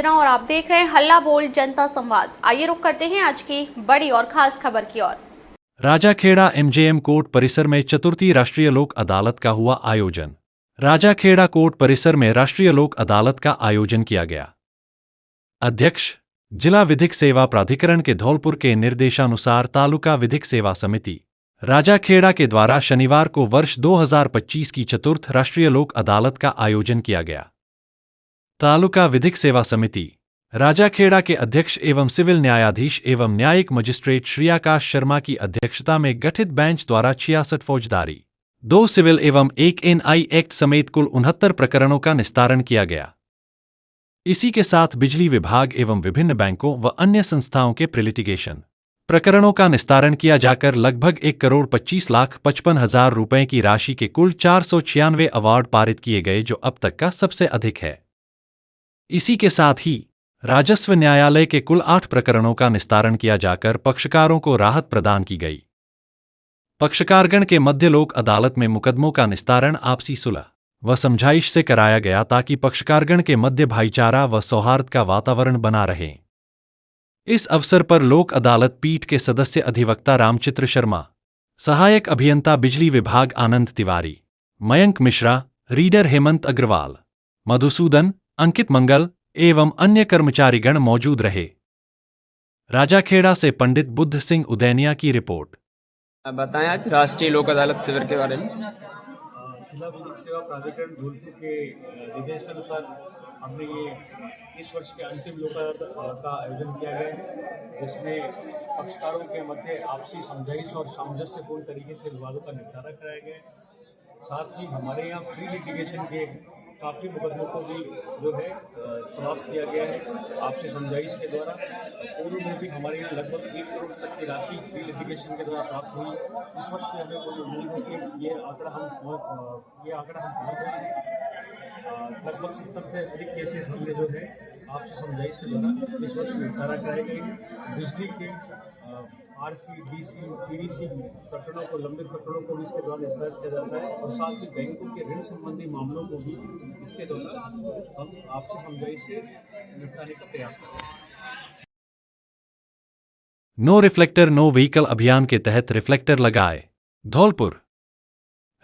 अंजना और आप देख रहे हैं हल्ला बोल जनता संवाद। आइए रुक करते हैं आज की बड़ी और खास खबर की ओर। राजाखेड़ा एमजेएम कोर्ट परिसर में चतुर्थी राष्ट्रीय लोक अदालत का हुआ आयोजन। राजाखेड़ा कोर्ट परिसर में राष्ट्रीय लोक अदालत का आयोजन किया गया। अध्यक्ष जिला विधिक सेवा प्राधिकरण के धौलपुर के निर्देशानुसार तालुका विधिक सेवा समिति राजाखेड़ा के द्वारा शनिवार को वर्ष 2025 की चतुर्थ राष्ट्रीय लोक अदालत का आयोजन किया गया। तालुका विधिक सेवा समिति राजाखेड़ा के अध्यक्ष एवं सिविल न्यायाधीश एवं न्यायिक मजिस्ट्रेट श्री आकाश शर्मा की अध्यक्षता में गठित बेंच द्वारा 66 फौजदारी, 2 सिविल एवं 1 एनआई एक्ट समेत कुल 69 प्रकरणों का निस्तारण किया गया। इसी के साथ बिजली विभाग एवं विभिन्न बैंकों व अन्य संस्थाओं के प्रीलिटिगेशन प्रकरणों का निस्तारण किया जाकर लगभग 1,25,55,000 रुपए की राशि के कुल 496 अवार्ड पारित किए गए, जो अब तक का सबसे अधिक है। इसी के साथ ही राजस्व न्यायालय के कुल 8 प्रकरणों का निस्तारण किया जाकर पक्षकारों को राहत प्रदान की गई। पक्षकारगण के मध्य लोक अदालत में मुकदमों का निस्तारण आपसी सुलह व समझाइश से कराया गया ताकि पक्षकारगण के मध्य भाईचारा व सौहार्द का वातावरण बना रहे। इस अवसर पर लोक अदालत पीठ के सदस्य अधिवक्ता रामचित्र शर्मा, सहायक अभियंता बिजली विभाग आनंद तिवारी, मयंक मिश्रा, रीडर हेमंत अग्रवाल, मधुसूदन, अंकित मंगल एवं अन्य कर्मचारीगण मौजूद रहे। राजाखेड़ा से पंडित बुद्ध सिंह उदैनिया की रिपोर्ट। बताएं आज राष्ट्रीय लोक अदालत शिविर के बारे में। जिला विधिक सेवा प्राधिकरण धौलपुर के निर्देशानुसार हमने ये इस वर्ष के अंतिम लोक अदालत का आयोजन किया गया है, जिसमें पक्षकारों के मध्य आपसी समझाइश और सामंजस्यपूर्ण तरीके से विवादों का निपटारा कराया गया है। साथ ही हमारे यहाँ प्री लिटिगेशन के काफ़ी मुकदमों को भी जो है समाप्त किया गया है आपसी समझाइश के द्वारा। पूर्व में भी हमारे यहाँ लगभग 1 करोड़ तक की राशि प्री लिटिगेशन के द्वारा प्राप्त हुई। इस वर्ष में हमें कोई उम्मीद है कि ये आंकड़ा हम पहुँच जाएंगे। लगभग 70 से अधिक केसेस हमने जो है आपसी समझाइश के द्वारा इस वर्ष निपटारा कराए गए हैं। बिजली के आरसी, डीसी, पीडीसी प्रकरणों को, लंबित प्रकरणों को भी इसके द्वारा निस्तारित किया जाता है और साथ ही बैंकों के ऋण संबंधी मामलों को भी इसके द्वारा हम आपसी समझाइश से निपटाने का प्रयास करते हैं। नो रिफ्लेक्टर नो व्हीकल अभियान के तहत रिफ्लेक्टर लगाए। धौलपुर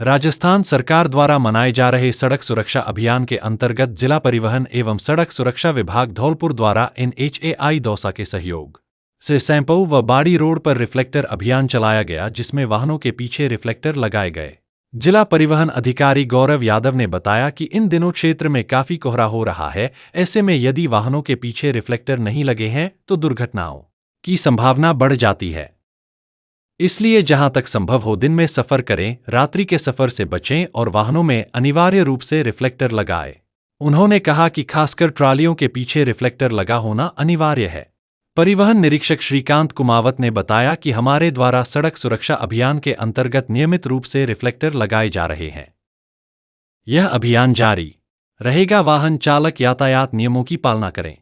राजस्थान सरकार द्वारा मनाए जा रहे सड़क सुरक्षा अभियान के अंतर्गत जिला परिवहन एवं सड़क सुरक्षा विभाग धौलपुर द्वारा NHAI दौसा के सहयोग से सैंपऊ व बाड़ी रोड पर रिफ्लेक्टर अभियान चलाया गया, जिसमें वाहनों के पीछे रिफ्लेक्टर लगाए गए। जिला परिवहन अधिकारी गौरव यादव ने बताया कि इन दिनों क्षेत्र में काफी कोहरा हो रहा है, ऐसे में यदि वाहनों के पीछे रिफ्लेक्टर नहीं लगे हैं तो दुर्घटनाओं की संभावना बढ़ जाती है। इसलिए जहां तक संभव हो दिन में सफर करें, रात्रि के सफर से बचें और वाहनों में अनिवार्य रूप से रिफ्लेक्टर लगाएं। उन्होंने कहा कि खासकर ट्रालियों के पीछे रिफ्लेक्टर लगा होना अनिवार्य है। परिवहन निरीक्षक श्रीकांत कुमावत ने बताया कि हमारे द्वारा सड़क सुरक्षा अभियान के अंतर्गत नियमित रूप से रिफ्लेक्टर लगाए जा रहे हैं। यह अभियान जारी रहेगा। वाहन चालक यातायात नियमों की पालना करें।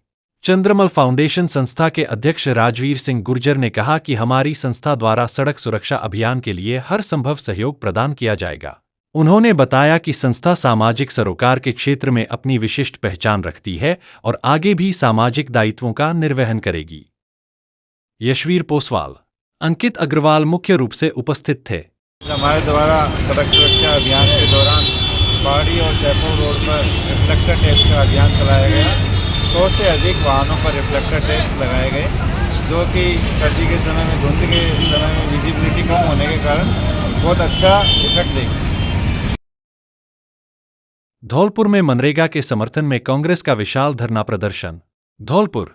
चंद्रमल फाउंडेशन संस्था के अध्यक्ष राजवीर सिंह गुर्जर ने कहा कि हमारी संस्था द्वारा सड़क सुरक्षा अभियान के लिए हर संभव सहयोग प्रदान किया जाएगा। उन्होंने बताया कि संस्था सामाजिक सरोकार के क्षेत्र में अपनी विशिष्ट पहचान रखती है और आगे भी सामाजिक दायित्वों का निर्वहन करेगी। यशवीर पोसवाल, अंकित अग्रवाल मुख्य रूप से उपस्थित थे। हमारे द्वारा सड़क सुरक्षा अभियान के दौरान बाड़ी और सैंपऊ रोड पर रिफ्लेक्टर टेस्ट का अभियान चलाया गया। 100 से अधिक वाहनों पर रिफ्लेक्टर टेस्ट लगाए गए, जो कि सर्दी के समय में, धुंध के समय में विजिबिलिटी कम होने के कारण बहुत अच्छा इफेक्ट देगी। धौलपुर में मनरेगा के समर्थन में कांग्रेस का विशाल धरना प्रदर्शन। धौलपुर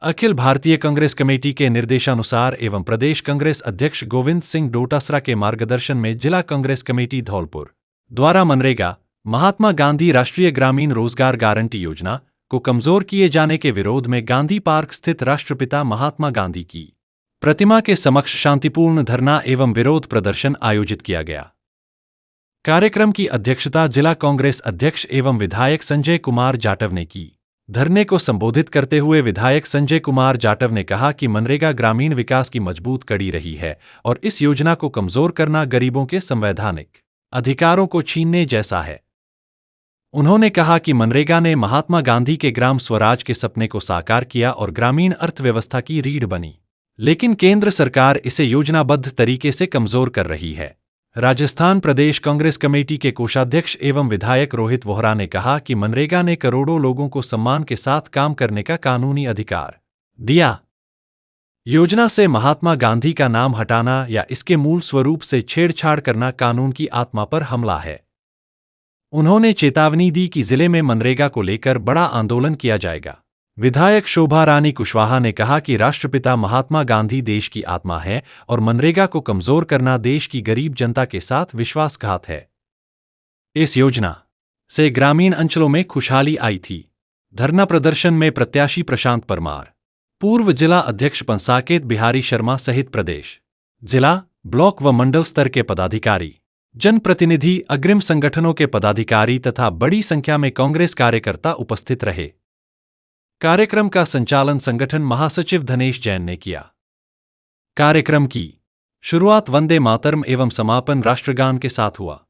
अखिल भारतीय कांग्रेस कमेटी के निर्देशानुसार एवं प्रदेश कांग्रेस अध्यक्ष गोविंद सिंह डोटासरा के मार्गदर्शन में जिला कांग्रेस कमेटी धौलपुर द्वारा मनरेगा, महात्मा गांधी राष्ट्रीय ग्रामीण रोजगार गारंटी योजना को कमजोर किए जाने के विरोध में गांधी पार्क स्थित राष्ट्रपिता महात्मा गांधी की प्रतिमा के समक्ष शांतिपूर्ण धरना एवं विरोध प्रदर्शन आयोजित किया गया। कार्यक्रम की अध्यक्षता जिला कांग्रेस अध्यक्ष एवं विधायक संजय कुमार जाटव ने की। धरने को संबोधित करते हुए विधायक संजय कुमार जाटव ने कहा कि मनरेगा ग्रामीण विकास की मजबूत कड़ी रही है और इस योजना को कमजोर करना गरीबों के संवैधानिक अधिकारों को छीनने जैसा है। उन्होंने कहा कि मनरेगा ने महात्मा गांधी के ग्राम स्वराज के सपने को साकार किया और ग्रामीण अर्थव्यवस्था की रीढ़ बनी, लेकिन केंद्र सरकार इसे योजनाबद्ध तरीके से कमजोर कर रही है। राजस्थान प्रदेश कांग्रेस कमेटी के कोषाध्यक्ष एवं विधायक रोहित वोहरा ने कहा कि मनरेगा ने करोड़ों लोगों को सम्मान के साथ काम करने का कानूनी अधिकार दिया। योजना से महात्मा गांधी का नाम हटाना या इसके मूल स्वरूप से छेड़छाड़ करना कानून की आत्मा पर हमला है। उन्होंने चेतावनी दी कि जिले में मनरेगा को लेकर बड़ा आंदोलन किया जाएगा। विधायक शोभा रानी कुशवाहा ने कहा कि राष्ट्रपिता महात्मा गांधी देश की आत्मा है और मनरेगा को कमजोर करना देश की गरीब जनता के साथ विश्वासघात है। इस योजना से ग्रामीण अंचलों में खुशहाली आई थी। धरना प्रदर्शन में प्रत्याशी प्रशांत परमार, पूर्व जिला अध्यक्ष पंसाकेत बिहारी शर्मा सहित प्रदेश, जिला, ब्लॉक व मंडल स्तर के पदाधिकारी, जनप्रतिनिधि, अग्रिम संगठनों के पदाधिकारी तथा बड़ी संख्या में कांग्रेस कार्यकर्ता उपस्थित रहे। कार्यक्रम का संचालन संगठन महासचिव धनेश जैन ने किया। कार्यक्रम की शुरुआत वंदे मातरम एवं समापन राष्ट्रगान के साथ हुआ।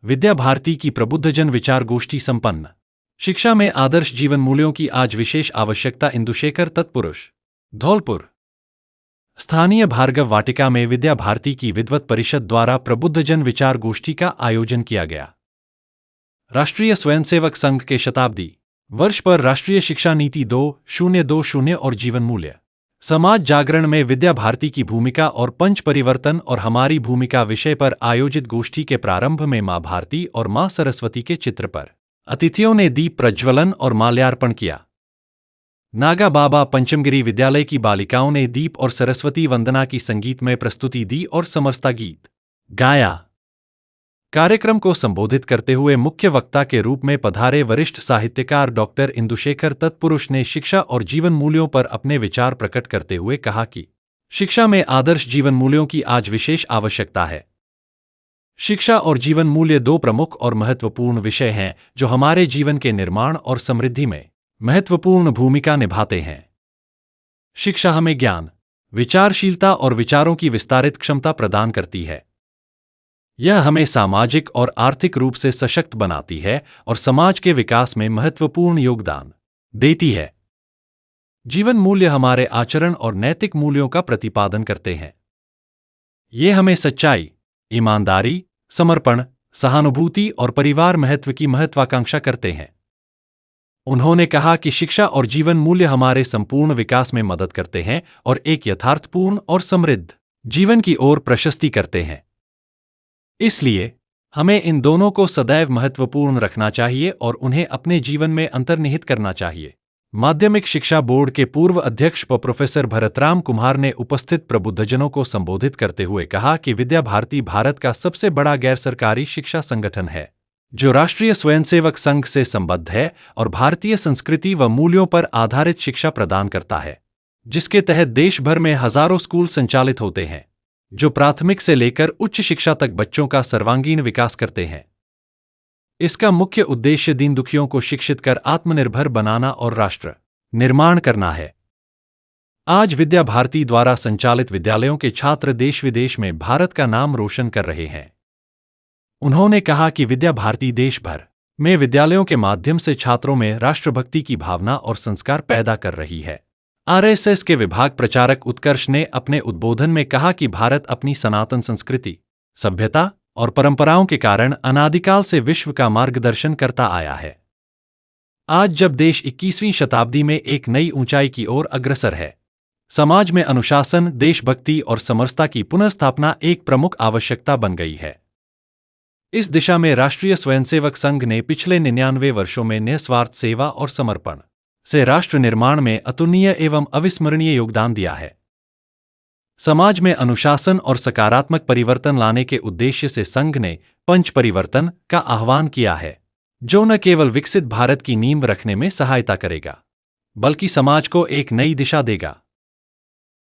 विद्या भारती की प्रबुद्धजन विचार गोष्ठी संपन्न। शिक्षा में आदर्श जीवन मूल्यों की आज विशेष आवश्यकता। इंदुशेखर तत्पुरुष, धौलपुर। स्थानीय भार्गव वाटिका में विद्या भारती की विद्वत परिषद द्वारा प्रबुद्धजन विचार गोष्ठी का आयोजन किया गया। राष्ट्रीय स्वयंसेवक संघ के शताब्दी वर्ष पर राष्ट्रीय शिक्षा नीति 2020 और जीवन मूल्य समाज जागरण में विद्या भारती की भूमिका और पंच परिवर्तन और हमारी भूमिका विषय पर आयोजित गोष्ठी के प्रारंभ में मां भारती और मां सरस्वती के चित्र पर अतिथियों ने दीप प्रज्वलन और माल्यार्पण किया। नागा बाबा पंचमगिरी विद्यालय की बालिकाओं ने दीप और सरस्वती वंदना की संगीतमय प्रस्तुति दी और समरसता गीत गाया। कार्यक्रम को संबोधित करते हुए मुख्य वक्ता के रूप में पधारे वरिष्ठ साहित्यकार डॉक्टर इंदुशेखर तत्पुरुष ने शिक्षा और जीवन मूल्यों पर अपने विचार प्रकट करते हुए कहा कि शिक्षा में आदर्श जीवन मूल्यों की आज विशेष आवश्यकता है। शिक्षा और जीवन मूल्य दो प्रमुख और महत्वपूर्ण विषय हैं जो हमारे जीवन के निर्माण और समृद्धि में महत्वपूर्ण भूमिका निभाते हैं। शिक्षा हमें ज्ञान, विचारशीलता और विचारों की विस्तारित क्षमता प्रदान करती है। यह हमें सामाजिक और आर्थिक रूप से सशक्त बनाती है और समाज के विकास में महत्वपूर्ण योगदान देती है। जीवन मूल्य हमारे आचरण और नैतिक मूल्यों का प्रतिपादन करते हैं। ये हमें सच्चाई, ईमानदारी, समर्पण, सहानुभूति और परिवार महत्व की महत्वाकांक्षा करते हैं। उन्होंने कहा कि शिक्षा और जीवन मूल्य हमारे संपूर्ण विकास में मदद करते हैं और एक यथार्थपूर्ण और समृद्ध जीवन की ओर प्रशस्ति करते हैं। इसलिए हमें इन दोनों को सदैव महत्वपूर्ण रखना चाहिए और उन्हें अपने जीवन में अंतर्निहित करना चाहिए। माध्यमिक शिक्षा बोर्ड के पूर्व अध्यक्ष प्रोफेसर भरतराम कुमार ने उपस्थित प्रबुद्धजनों को संबोधित करते हुए कहा कि विद्या भारती भारत का सबसे बड़ा गैर सरकारी शिक्षा संगठन है जो राष्ट्रीय स्वयंसेवक संघ से संबद्ध है और भारतीय संस्कृति व मूल्यों पर आधारित शिक्षा प्रदान करता है, जिसके तहत देश भर में हजारों स्कूल संचालित होते हैं जो प्राथमिक से लेकर उच्च शिक्षा तक बच्चों का सर्वांगीण विकास करते हैं। इसका मुख्य उद्देश्य दीन दुखियों को शिक्षित कर आत्मनिर्भर बनाना और राष्ट्र निर्माण करना है। आज विद्या भारती द्वारा संचालित विद्यालयों के छात्र देश विदेश में भारत का नाम रोशन कर रहे हैं। उन्होंने कहा कि विद्या भारती देश भर में विद्यालयों के माध्यम से छात्रों में राष्ट्रभक्ति की भावना और संस्कार पैदा कर रही है। आरएसएस के विभाग प्रचारक उत्कर्ष ने अपने उद्बोधन में कहा कि भारत अपनी सनातन संस्कृति, सभ्यता और परंपराओं के कारण अनादिकाल से विश्व का मार्गदर्शन करता आया है। आज जब देश 21वीं शताब्दी में एक नई ऊंचाई की ओर अग्रसर है, समाज में अनुशासन, देशभक्ति और समरसता की पुनर्स्थापना एक प्रमुख आवश्यकता बन गई है। इस दिशा में राष्ट्रीय स्वयंसेवक संघ ने पिछले 99 वर्षों में निस्वार्थ सेवा और समर्पण से राष्ट्र निर्माण में अतुलनीय एवं अविस्मरणीय योगदान दिया है। समाज में अनुशासन और सकारात्मक परिवर्तन लाने के उद्देश्य से संघ ने पंच परिवर्तन का आह्वान किया है, जो न केवल विकसित भारत की नींव रखने में सहायता करेगा, बल्कि समाज को एक नई दिशा देगा।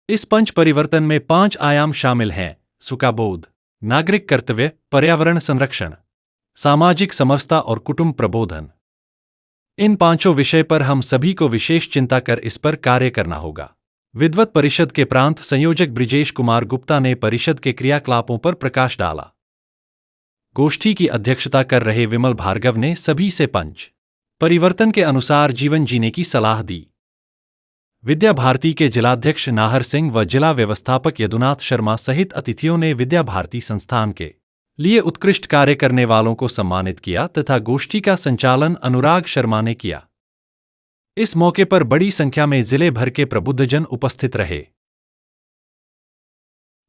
इस पंच परिवर्तन में 5 आयाम शामिल हैं: सुखाबोध, नागरिक कर्तव्य, पर्यावरण संरक्षण, सामाजिक समरसता और कुटुंब प्रबोधन। इन 5 विषय पर हम सभी को विशेष चिंता कर इस पर कार्य करना होगा। विद्वत परिषद के प्रांत संयोजक ब्रिजेश कुमार गुप्ता ने परिषद के क्रियाकलापों पर प्रकाश डाला। गोष्ठी की अध्यक्षता कर रहे विमल भार्गव ने सभी से पंच परिवर्तन के अनुसार जीवन जीने की सलाह दी। विद्या भारती के जिलाध्यक्ष नाहर सिंह व जिला व्यवस्थापक यदुनाथ शर्मा सहित अतिथियों ने विद्या भारती संस्थान के लिए उत्कृष्ट कार्य करने वालों को सम्मानित किया तथा गोष्ठी का संचालन अनुराग शर्मा ने किया। इस मौके पर बड़ी संख्या में जिले भर के प्रबुद्धजन उपस्थित रहे।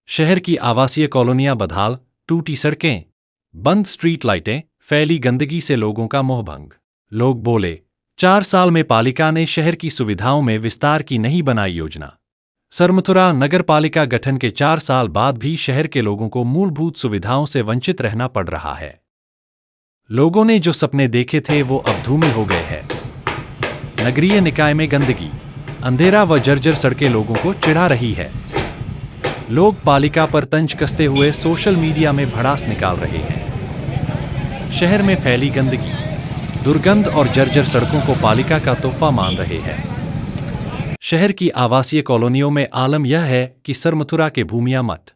शहर की आवासीय कॉलोनियां बदहाल, टूटी सड़कें, बंद स्ट्रीट लाइटें, फैली गंदगी से लोगों का मोहभंग। लोग बोले, 4 साल में पालिका ने शहर की सुविधाओं में विस्तार की नहीं बनाई योजना। सरमथुरा नगर पालिका गठन के 4 साल बाद भी शहर के लोगों को मूलभूत सुविधाओं से वंचित रहना पड़ रहा है। लोगों ने जो सपने देखे थे वो अब धूमिल हो गए हैं। नगरीय निकाय में गंदगी, अंधेरा व जर्जर सड़कें लोगों को चिढ़ा रही है। लोग पालिका पर तंज कसते हुए सोशल मीडिया में भड़ास निकाल रहे हैं। शहर में फैली गंदगी, दुर्गंध और जर्जर सड़कों को पालिका का तोहफा मान रहे हैं। शहर की आवासीय कॉलोनियों में आलम यह है कि सरमथुरा के भूमिया मठ,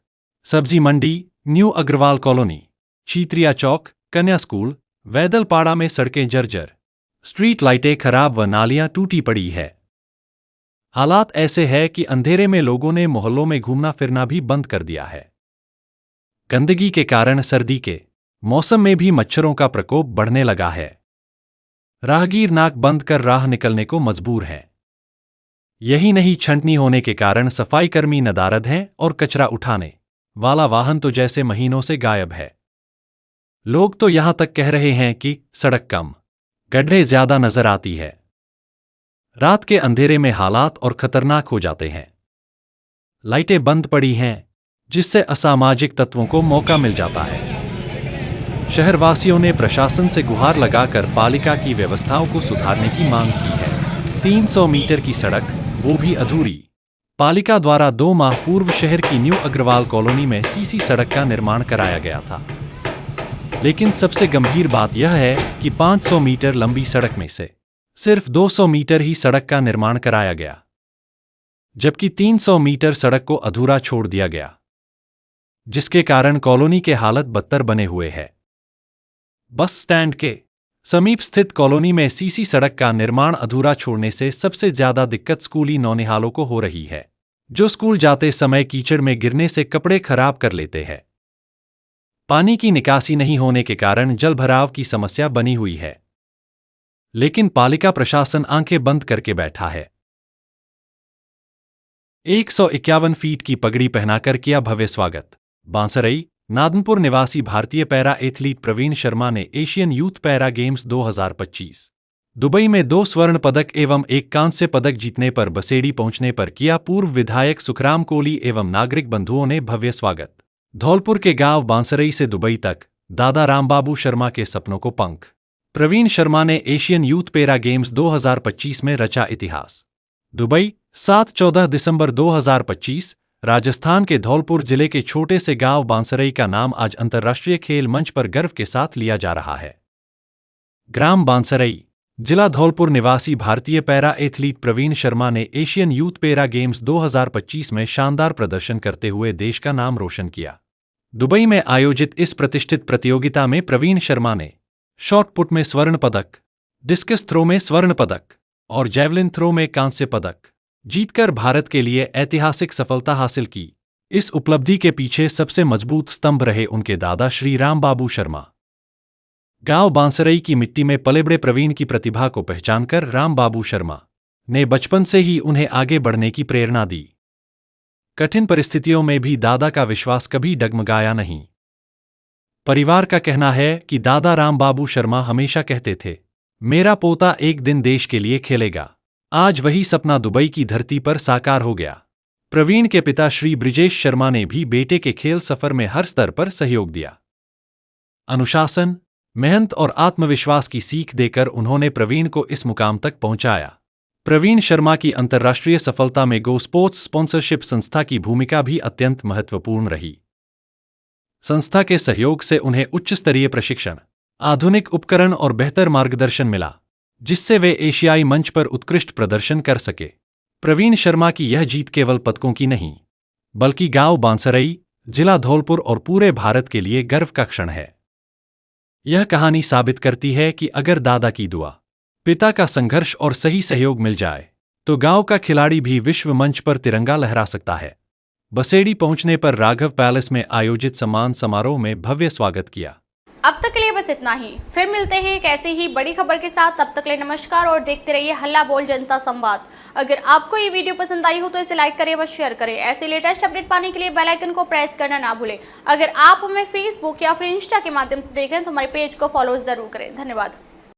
सब्जी मंडी, न्यू अग्रवाल कॉलोनी, चीत्रिया चौक, कन्या स्कूल, वैदलपाड़ा में सड़कें जर्जर, स्ट्रीट लाइटें खराब व नालियां टूटी पड़ी है। हालात ऐसे है कि अंधेरे में लोगों ने मोहल्लों में घूमना फिरना भी बंद कर दिया है। गंदगी के कारण सर्दी के मौसम में भी मच्छरों का प्रकोप बढ़ने लगा है। राहगीर नाक बंद कर राह निकलने को मजबूर हैं। यही नहीं, छंटनी होने के कारण सफाई कर्मी नदारद हैं और कचरा उठाने वाला वाहन तो जैसे महीनों से गायब है। लोग तो यहां तक कह रहे हैं कि सड़क कम, गड्ढे ज्यादा नजर आती है। रात के अंधेरे में हालात और खतरनाक हो जाते हैं। लाइटें बंद पड़ी हैं, जिससे असामाजिक तत्वों को मौका मिल जाता है। शहरवासियों ने प्रशासन से गुहार लगाकर पालिका की व्यवस्थाओं को सुधारने की मांग की है। 300 मीटर की सड़क, वो भी अधूरी। पालिका द्वारा 2 माह पूर्व शहर की न्यू अग्रवाल कॉलोनी में सीसी सड़क का निर्माण कराया गया था। लेकिन सबसे गंभीर बात यह है कि 500 मीटर लंबी सड़क में से सिर्फ 200 मीटर ही सड़क का निर्माण कराया गया, जबकि 300 मीटर सड़क को अधूरा छोड़ दिया गया, जिसके कारण कॉलोनी के हालत बदतर बने हुए हैं। बस स्टैंड के समीप स्थित कॉलोनी में सीसी सड़क का निर्माण अधूरा छोड़ने से सबसे ज्यादा दिक्कत स्कूली नौनिहालों को हो रही है, जो स्कूल जाते समय कीचड़ में गिरने से कपड़े खराब कर लेते हैं। पानी की निकासी नहीं होने के कारण जलभराव की समस्या बनी हुई है, लेकिन पालिका प्रशासन आंखें बंद करके बैठा है। 151 फीट की पगड़ी पहनाकर किया भव्य स्वागत। बांसरई, नादनपुर निवासी भारतीय पैरा एथलीट प्रवीण शर्मा ने Asian youth para games 2025 Dubai में 2 स्वर्ण पदक एवं 1 कांस्य पदक जीतने पर बसेड़ी पहुंचने पर किया पूर्व विधायक सुखराम कोली एवं नागरिक बंधुओं ने भव्य स्वागत। धौलपुर के गांव बांसरई से दुबई तक दादा रामबाबू शर्मा के सपनों को पंख। प्रवीण शर्मा ने एशियन यूथ पैरा गेम्स 2025 में रचा इतिहास। दुबई, 7-14 दिसंबर 2025। राजस्थान के धौलपुर जिले के छोटे से गांव बांसरई का नाम आज अंतर्राष्ट्रीय खेल मंच पर गर्व के साथ लिया जा रहा है। ग्राम बांसरई, जिला धौलपुर निवासी भारतीय पैरा एथलीट प्रवीण शर्मा ने एशियन यूथ पैरा गेम्स 2025 में शानदार प्रदर्शन करते हुए देश का नाम रोशन किया। दुबई में आयोजित इस प्रतिष्ठित प्रतियोगिता में प्रवीण शर्मा ने शॉट पुट में स्वर्ण पदक, डिस्कस थ्रो में स्वर्ण पदक और जैवलिन थ्रो में कांस्य पदक जीतकर भारत के लिए ऐतिहासिक सफलता हासिल की। इस उपलब्धि के पीछे सबसे मजबूत स्तंभ रहे उनके दादा श्री रामबाबू शर्मा। गांव बांसरई की मिट्टी में पले बड़े प्रवीण की प्रतिभा को पहचानकर रामबाबू शर्मा ने बचपन से ही उन्हें आगे बढ़ने की प्रेरणा दी। कठिन परिस्थितियों में भी दादा का विश्वास कभी डगमगाया नहीं। परिवार का कहना है कि दादा रामबाबू शर्मा हमेशा कहते थे, मेरा पोता एक दिन देश के लिए खेलेगा। आज वही सपना दुबई की धरती पर साकार हो गया। प्रवीण के पिता श्री ब्रिजेश शर्मा ने भी बेटे के खेल सफर में हर स्तर पर सहयोग दिया। अनुशासन, मेहनत और आत्मविश्वास की सीख देकर उन्होंने प्रवीण को इस मुकाम तक पहुंचाया। प्रवीण शर्मा की अंतर्राष्ट्रीय सफलता में गो स्पोर्ट्स स्पॉन्सरशिप संस्था की भूमिका भी अत्यंत महत्वपूर्ण रही। संस्था के सहयोग से उन्हें उच्च स्तरीय प्रशिक्षण, आधुनिक उपकरण और बेहतर मार्गदर्शन मिला, जिससे वे एशियाई मंच पर उत्कृष्ट प्रदर्शन कर सके। प्रवीण शर्मा की यह जीत केवल पदकों की नहीं, बल्कि गांव बांसरई, जिला धौलपुर और पूरे भारत के लिए गर्व का क्षण है। यह कहानी साबित करती है कि अगर दादा की दुआ, पिता का संघर्ष और सही सहयोग मिल जाए तो गांव का खिलाड़ी भी विश्व मंच पर तिरंगा लहरा सकता है। बसेड़ी पहुंचने पर राघव पैलेस में आयोजित सम्मान समारोह में भव्य स्वागत किया। अब तक के लिए बस इतना ही, फिर मिलते हैं एक ऐसी ही बड़ी खबर के साथ। तब तक के लिए नमस्कार और देखते रहिए हल्ला बोल जनता संवाद। अगर आपको ये वीडियो पसंद आई हो तो इसे लाइक करें व शेयर करें। ऐसे लेटेस्ट अपडेट पाने के लिए बेल आइकन को प्रेस करना ना भूलें। अगर आप हमें फेसबुक या फिर इंस्टा के माध्यम से देख रहे हैं तो हमारे पेज को फॉलो जरूर करें। धन्यवाद।